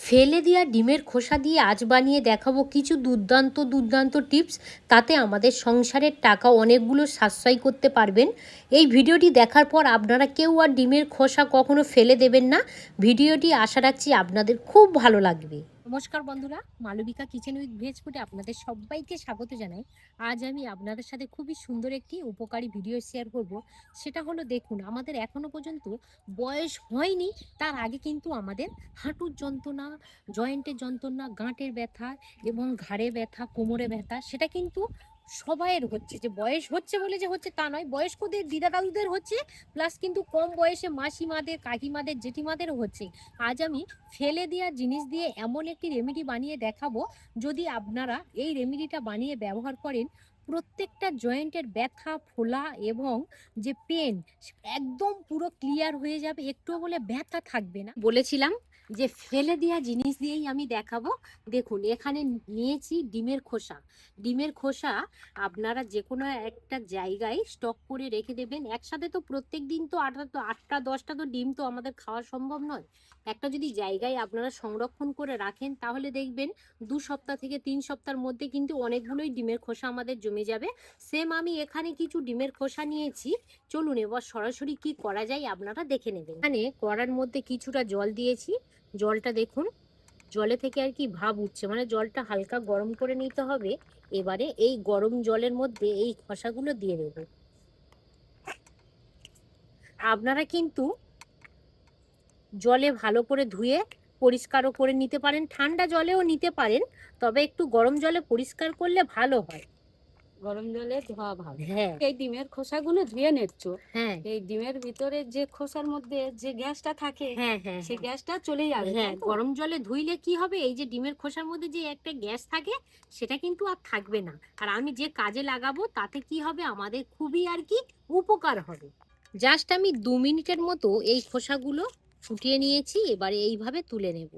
ফেলে দেওয়া ডিমের খোসা দিয়ে আজ বানিয়ে দেখাবো কিছু দুর্দান্ত টিপস। তাতে আমাদের সংসারের টাকা অনেকগুলো সাশ্রয় করতে পারবেন। এই ভিডিওটি দেখার পর আপনারা কেউ আর ডিমের খোসা কখনো ফেলে দেবেন না। ভিডিওটি আশা রাখছি আপনাদের খুব ভালো লাগবে। নমস্কার বন্ধুরা, মালবিকা কিচেন উইথ ভেজ ফুডে আপনাদের সবাইকে স্বাগত জানাই। আজ আমি আপনাদের সাথে খুবই সুন্দর একটি উপকারী ভিডিও শেয়ার করব। সেটা হলো, দেখুন, আমাদের এখনো পর্যন্ত বয়স হয়নি, তার আগে কিন্তু আমাদের হাঁটুর যন্ত্রণা, জয়েন্টের যন্ত্রণা, গাঁটের ব্যথা এবং ঘাড়ে ব্যথা, কোমরে ব্যথা, সেটা কিন্তু সবাইয়ের হচ্ছে। যে বয়স হচ্ছে বলে যে হচ্ছে তা নয়, বয়স্কদের, দিদা দাদুদের হচ্ছে, প্লাস কিন্তু কম বয়সে মাসিমাদের, কাকিমাদের, জেঠিমাদেরও হচ্ছে। আজ আমি ফেলে দেওয়া জিনিস দিয়ে এমন একটি রেমেডি বানিয়ে দেখাবো, যদি আপনারা এই রেমেডিটা বানিয়ে ব্যবহার করেন, প্রত্যেকটা জয়েন্টের ব্যথা, ফোলা এবং যে পেন একদম পুরো ক্লিয়ার হয়ে যাবে, একটুও বলে ব্যথা থাকবে না। বলেছিলাম যে ফেলে দেওয়া জিনিস দিয়েই আমি দেখাবো। দেখুন, এখানে নিয়েছি ডিমের খোসা। ডিমের খোসা আপনারা যে কোনো একটা জায়গায় স্টক করে রেখে দেবেন। একসাথে তো প্রত্যেক দিন তো 8টা 10টা তো ডিম তো আমাদের খাওয়া সম্ভব নয়। একটা যদি জায়গায় আপনারা সংরক্ষণ করে রাখেন, তাহলে দেখবেন 2 সপ্তাহ থেকে 3 সপ্তাহের মধ্যে কিন্তু অনেকগুলোই ডিমের খোসা আমাদের জমে যাবে। সেম আমি এখানে কিছু ডিমের খোসা নিয়েছি। চলুন এবার সরাসরি কি করা যায় আপনারা দেখে নেবেন। এখানে কড়ার মধ্যে কিছুটা জল দিয়েছি। জলটা দেখুন, জলে থেকে আর কি ভাব উঠছে, মানে জলটা হালকা গরম করে নিতে হবে। এবারে এই গরম জলের মধ্যে এই খোসাগুলো দিয়ে দেব। আপনারা কিন্তু জলে ভালো করে ধুয়ে পরিষ্কারও করে নিতে পারেন, ঠান্ডা জলেও নিতে পারেন, তবে একটু গরম জলে পরিষ্কার করলে ভালো হয়। গরম জলে ধোয়া ভালো। হ্যাঁ এই ডিমের খোসাগুলো ধুয়ে নিচ্ছ। হ্যাঁ এই ডিমের ভিতরে যে খোসার মধ্যে যে গ্যাসটা থাকে, হ্যাঁ হ্যাঁ সেই হ্যাঁ গ্যাসটা চলে যাবে। হ্যাঁ, তাই তো? গরম জলে ধুইলে কি হবে, এই যে ডিমের খোসার মধ্যে যে একটা গ্যাস থাকে, সেটা কিন্তু আর থাকবে না। আর আমি যে কাজে লাগাবো তাতে কি হবে, আমাদের খুবই আর কি উপকার হবে। জাস্ট আমি 2 মিনিটের মতো এই খোসাগুলো ফুটিয়ে নিয়েছি। এবারে এইভাবে তুলে নেব।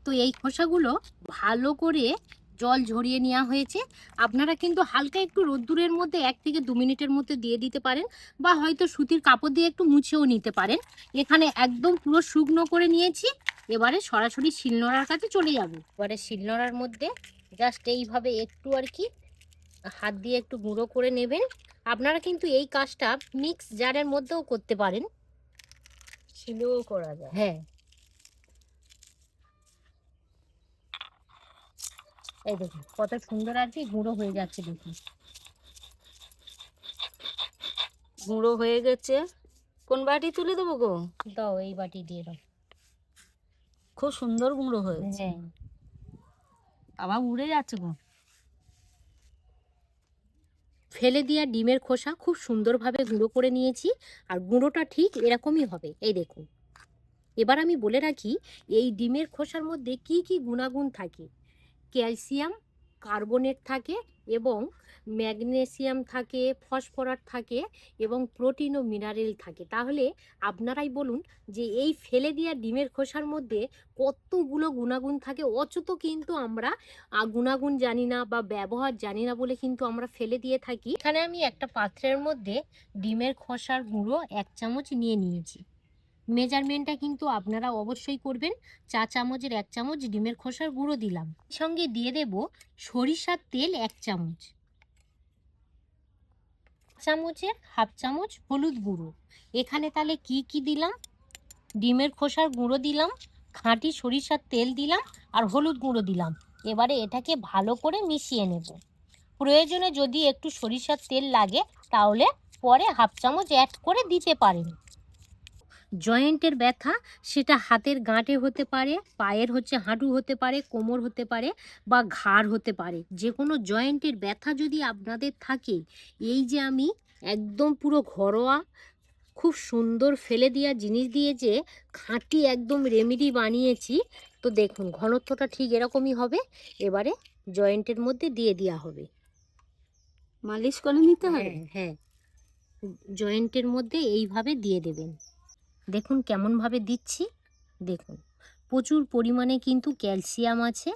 তো এই খোসাগুলো ভালো করে জল ঝরিয়ে নেওয়া হয়েছে। আপনারা কিন্তু হালকা একটু রোদ্দুরের মধ্যে 1 থেকে 2 মিনিটের মধ্যে দিয়ে দিতে পারেন, বা হয়তো সুতির কাপড় দিয়ে একটু মুছেও নিতে পারেন। এখানে একদম পুরো শুকনো করে নিয়েছি। এবারে সরাসরি শিলনোড়ার কাছে চলে যাব। এবারে শিলনোড়ার মধ্যে জাস্ট এইভাবে একটু আর কি হাত দিয়ে একটু গুঁড়ো করে নেবেন। আপনারা কিন্তু এই কাজটা মিক্স জারের মধ্যেও করতে পারেন, শিলেও করা যায়। হ্যাঁ। এই দেখুন কত সুন্দর আর কি গুঁড়ো হয়ে যাচ্ছে, দেখুন। গুঁড়ো হয়ে গেছে। কোন বাটি তুলে দেবো গো? দাও, এই বাটি দিয়ে দাও। খুব সুন্দর গুঁড়ো হয়েছে। হ্যাঁ, আবার উড়ে যাচ্ছে গো। ফেলে দেওয়া ডিমের খোসা খুব সুন্দরভাবে গুঁড়ো করে নিয়েছি। আর গুঁড়োটা ঠিক এরকমই হবে, এই দেখুন। এবার আমি বলে রাখি, এই ডিমের খোসার মধ্যে কি কি গুণাগুণ থাকে। ক্যালসিয়াম কার্বনেট থাকে, এবং ম্যাগনেসিয়াম থাকে, ফসফরাস থাকে, এবং প্রোটিন ও মিনারেল থাকে। তাহলে আপনারাই বলুন যে এই ফেলে দেওয়া ডিমের খোসার মধ্যে কতগুলো গুণাগুণ থাকে, অথচ কিন্তু আমরা গুণাগুণ জানি না বা ব্যবহার জানি না বলে কিন্তু আমরা ফেলে দিয়ে থাকি। এখানে আমি একটা পাত্রের মধ্যে ডিমের খোসার গুঁড়ো 1 চামচ নিয়ে নিয়েছি। মেজারমেন্টটা কিন্তু আপনারা অবশ্যই করবেন। 4 চামচের 1 চামচ ডিমের খোসার গুঁড়ো দিলাম। সঙ্গে দিয়ে দেব সরিষার তেল 1 চামচ, চামচের হাফ চামচ হলুদ গুঁড়ো। এখানে তাহলে কি কি দিলাম, ডিমের খোসার গুঁড়ো দিলাম, খাঁটি সরিষার তেল দিলাম, আর হলুদ গুঁড়ো দিলাম। এবারে এটাকে ভালো করে মিশিয়ে নেব। প্রয়োজনে যদি একটু সরিষার তেল লাগে, তাহলে পরে হাফ চামচ অ্যাড করে দিতে পারেন। জয়েন্টের ব্যথা, সেটা হাতের গাঁটে হতে পারে, পায়ের হাঁটু হতে পারে, কোমর হতে পারে, বা ঘাড় হতে পারে। যে কোনো জয়েন্টের ব্যথা যদি আপনাদের থাকে, এই যে আমি একদম পুরো ঘরোয়া খুব সুন্দর ফেলে দেওয়া জিনিস দিয়ে যে খাঁটি একদম রেমেডি বানিয়েছি, তো দেখুন ঘনত্বটা ঠিক এরকমই হবে। এবারে জয়েন্টের মধ্যে দিয়ে দেওয়া হবে। মালিশ করে নিতে হবে। হ্যাঁ হ্যাঁ, জয়েন্টের মধ্যে এইভাবে দিয়ে দেবেন। দেখুন কেমনভাবে দিচ্ছি, দেখুন প্রচুর পরিমাণে কিন্তু ক্যালসিয়াম আছে।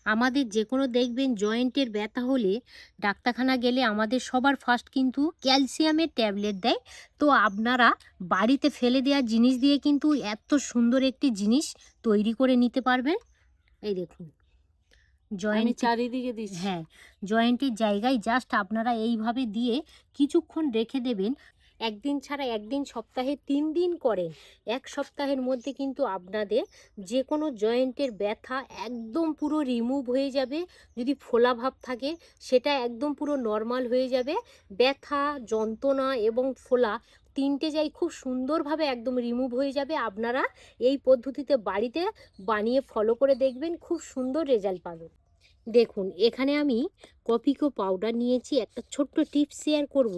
আমাদের যে কোনো দেখবেন জয়েন্টের ব্যথা হলে ডাক্তারখানা গেলে আমাদের সবার ফার্স্ট কিন্তু ক্যালসিয়ামের ট্যাবলেট দেয়। তো আপনারা বাড়িতে ফেলে দেওয়া জিনিস দিয়ে কিন্তু এত সুন্দর একটি জিনিস তৈরি করে নিতে পারবেন। এই দেখুন আমি জয়েন্ট, চারিদিকে দিচ্ছি। হ্যাঁ, জয়েন্টের জায়গায় জাস্ট আপনারা এইভাবে দিয়ে কিছুক্ষণ রেখে দেবেন। একদিন ছাড়া একদিন, সপ্তাহে 3 দিন করেন, এক সপ্তাহের মধ্যে কিন্তু আপনাদের যে কোনো জয়েন্টের ব্যথা একদম পুরো রিমুভ হয়ে যাবে। যদি ফোলা ভাব থাকে সেটা একদম পুরো নর্মাল হয়ে যাবে। ব্যথা, যন্ত্রণা এবং ফোলা তিনটে যাই খুব সুন্দরভাবে একদম রিমুভ হয়ে যাবে। আপনারা এই পদ্ধতিতে বাড়িতে বানিয়ে ফলো করে দেখবেন, খুব সুন্দর রেজাল্ট পাবেন। দেখুন এখানে আমি কপিকো পাউডার নিয়েছি। একটা ছোট্ট টিপস শেয়ার করব।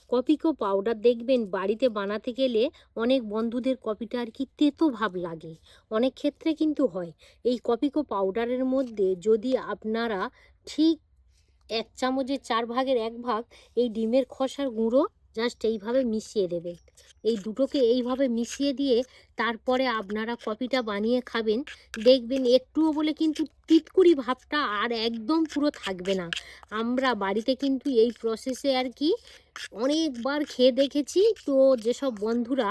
কপিকো পাউডার দেখবেন বাড়িতে বানাতে গেলে অনেক বন্ধুদের কপিটা আর কি তেতো ভাব লাগে, অনেক ক্ষেত্রে কিন্তু হয়। এই কপিকো পাউডারের মধ্যে যদি আপনারা ঠিক 1 চামচের 4 ভাগের 1 ভাগ এই ডিমের খোসার গুঁড়ো জাস্ট এইভাবে মিশিয়ে দেবেন। এই দুটোকে এইভাবে মিশিয়ে দিয়ে তারপরে আপনারা কপিটা বানিয়ে খাবেন। দেখবেন একটুও বলে কিন্তু তিতকুড়ি ভাবটা আর একদম পুরো থাকবে না। আমরা বাড়িতে কিন্তু এই প্রসেসে আর কি অনেকবার খেয়ে দেখেছি। তো যেসব বন্ধুরা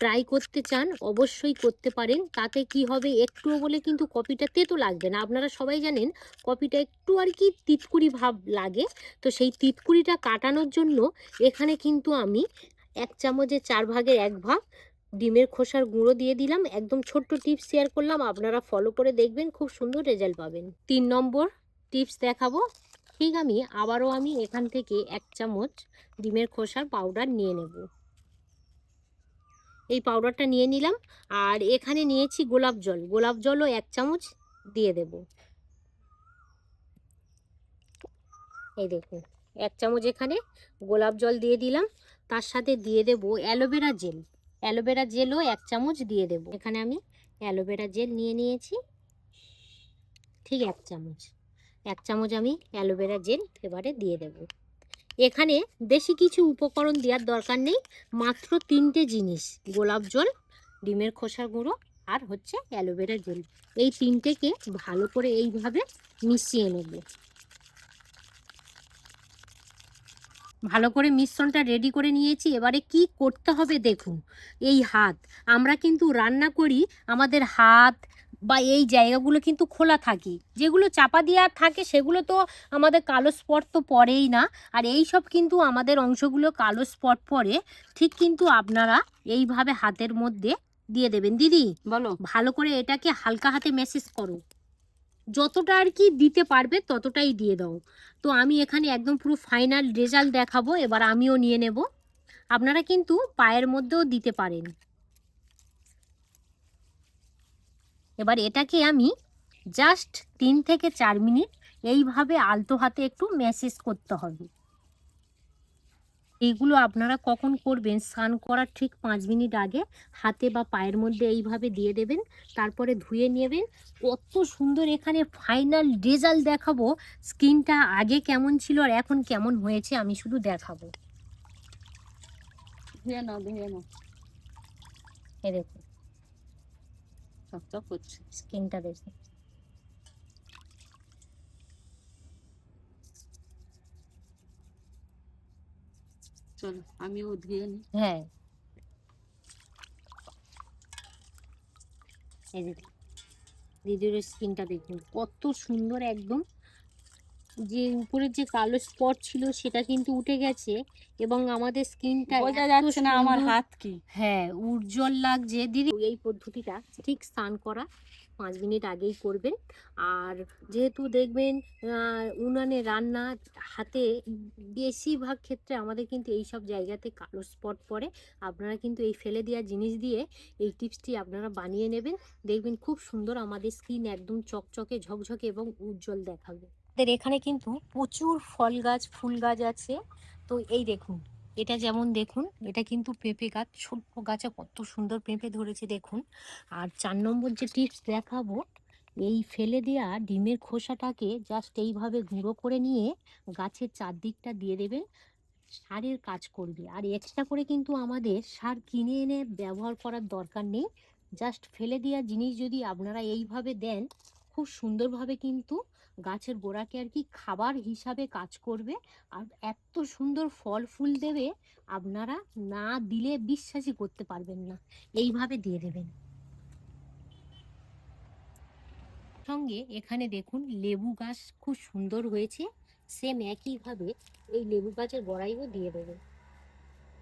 ট্রাই করতে চান অবশ্যই করতে পারেন। তাতে কি হবে, একটুও বলে কিন্তু কপিটা তেতো লাগবে না। আপনারা সবাই জানেন কপিটা একটু আর কি তিতকুড়ি ভাব লাগে। তো সেই তিতকুড়িটা কাটানোর জন্য এখানে কিন্তু আমি 1 চামচের 4 ভাগের 1 ভাগ ডিমের খোসার গুঁড়ো দিয়ে দিলাম। একদম ছোট্ট টিপস শেয়ার করলাম, আপনারা ফলো করে দেখবেন, খুব সুন্দর রেজাল্ট পাবেন। 3 নম্বর টিপস দেখাবো। ঠিক আমি এখান থেকে 1 চামচ ডিমের খোসার পাউডার নিয়ে নেব। এই পাউডারটা নিয়ে নিলাম। আর এখানে নিয়েছি গোলাপ জল, গোলাপ জলও 1 চামচ দিয়ে দেব। এই দেখুন 1 চামচ এখানে গোলাপ জল দিয়ে দিলাম। তার সাথে দিয়ে দেব অ্যালোভেরা জেল, অ্যালোভেরা জেলও 1 চামচ দিয়ে দেব। এখানে আমি অ্যালোভেরা জেল নিয়ে নিয়েছি ঠিক 1 চামচ। 1 চামচ আমি অ্যালোভেরা জেল এবারে দিয়ে দেব। এখানে বেশি কিছু উপকরণ দেওয়ার দরকার নেই, মাত্র 3টে জিনিস, গোলাপ জল, ডিমের খোসার গুঁড়ো আর হচ্ছে অ্যালোভেরা জেল। এই 3টেকে ভালো করে এইভাবে মিশিয়ে নেব। ভালো করে মিশ্রণটা রেডি করে নিয়েছি। এবারে কি করতে হবে দেখুন, এই হাত, আমরা কিন্তু রান্না করি আমাদের হাত বা এই জায়গাগুলো কিন্তু খোলা থাকে, যেগুলো চাপা দেওয়া থাকে সেগুলো তো আমাদের কালো স্পট তো পড়েই না। আর এই সব কিন্তু আমাদের অংশগুলো কালো স্পট পড়ে। ঠিক কিন্তু আপনারা এইভাবে হাতের মধ্যে দিয়ে দেবেন। দিদি বলো। ভালো করে এটাকে হালকা হাতে ম্যাসেজ করো, যতটা আর কি দিতে পারবে ততটাই দিয়ে দাও। তো আমি এখানে একদম পুরো ফাইনাল রেজাল্ট দেখাবো, এবার আমিও নিয়ে নেব। আপনারা কিন্তু পায়ের মধ্যেও দিতে পারেন। এবার এটাকে আমি জাস্ট 3 থেকে 4 মিনিট এইভাবে আলতো হাতে একটু ম্যাসেজ করতে হবে। এইগুলো আপনারা কখন করবেন, স্নান করার ঠিক 5 মিনিট আগে হাতে বা পায়ের মধ্যে এইভাবে দিয়ে দেবেন, তারপরে ধুয়ে নেবেন। কত সুন্দর এখানে ফাইনাল রেজাল্ট দেখাবো। স্কিনটা আগে কেমন ছিল আর এখন কেমন হয়েছে আমি শুধু দেখাবো। ধুয়ে নাও, ধুয়ে নাও। এই দেখুন চকচক করছে। স্কিনটা দেখুন। চলো আমিও ধুয়ে নিই। হ্যাঁ, এই দেখুন দিদির স্কিনটা দেখুন কত সুন্দর একদম। যে উপরের যে কালো স্পট ছিল সেটা কিন্তু উঠে গেছে এবং আমাদের স্কিনটা বোঝা যাচ্ছে না আমার হাত কি। হ্যাঁ উজ্জ্বল লাগছে। দিদি এই পদ্ধতিটা ঠিক স্নান করা 5 মিনিট আগেই করবেন। আর যেহেতু দেখবেন উনানে রান্না, হাতে বেশিরভাগ ক্ষেত্রে আমাদের কিন্তু এই সব জায়গাতে কালো স্পট পড়ে। আপনারা কিন্তু এই ফেলে দেওয়া জিনিস দিয়ে এই টিপসটি আপনারা বানিয়ে নেবেন, দেখবেন খুব সুন্দর আমাদের স্কিন একদম চকচকে ঝকঝকে এবং উজ্জ্বল দেখাবে। আমাদের এখানে কিন্তু প্রচুর ফল গাছ, ফুল গাছ আছে। তো এই দেখুন, এটা যেমন দেখুন, এটা কিন্তু পেঁপে গাছ, ছোট্ট গাছে কত সুন্দর পেঁপে ধরেছে দেখুন। আর 4 নম্বর যে টিপস দেখাবো, এই ফেলে দেওয়া ডিমের খোসাটাকে জাস্ট এইভাবে গুঁড়ো করে নিয়ে গাছের চারদিকটা দিয়ে দেবেন, সারের কাজ করবে। আর এক্সট্রা করে কিন্তু আমাদের সার কিনে এনে ব্যবহার করার দরকার নেই। জাস্ট ফেলে দেওয়া জিনিস যদি আপনারা এইভাবে দেন, খুব খুব সুন্দরভাবে কিন্তু গাছের গোড়াকে আর কি খাবার হিসাবে কাজ করবে, আর এত সুন্দর ফল ফুল দেবে আপনারা না দিলে বিশ্বাসই করতে পারবেন না। এইভাবে দিয়ে দেবেন। সঙ্গে এখানে দেখুন লেবু গাছ খুব সুন্দর হয়েছে, সেম একইভাবে এই লেবু গাছের গোড়াইও দিয়ে দেবেন।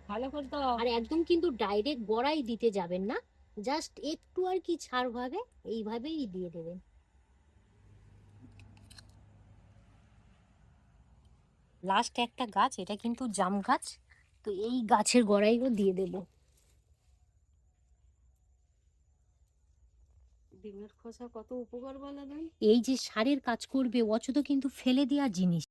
ভালো করে দাও। আর একদম কিন্তু ডাইরেক্ট গোড়াই দিতে যাবেন না, জাস্ট একটু আর কি ছাড় ভাবে এইভাবেই দিয়ে দেবেন। লাস্ট একটা গাছ, এটা কিন্তু জাম গাছ, তো এই গাছের গোড়াইও দিয়ে দেব। ডিমের খোসা কত উপকার বলে দেন। এই যে সারের কাজ করবে, অথচ কিন্তু ফেলে দেওয়া জিনিস।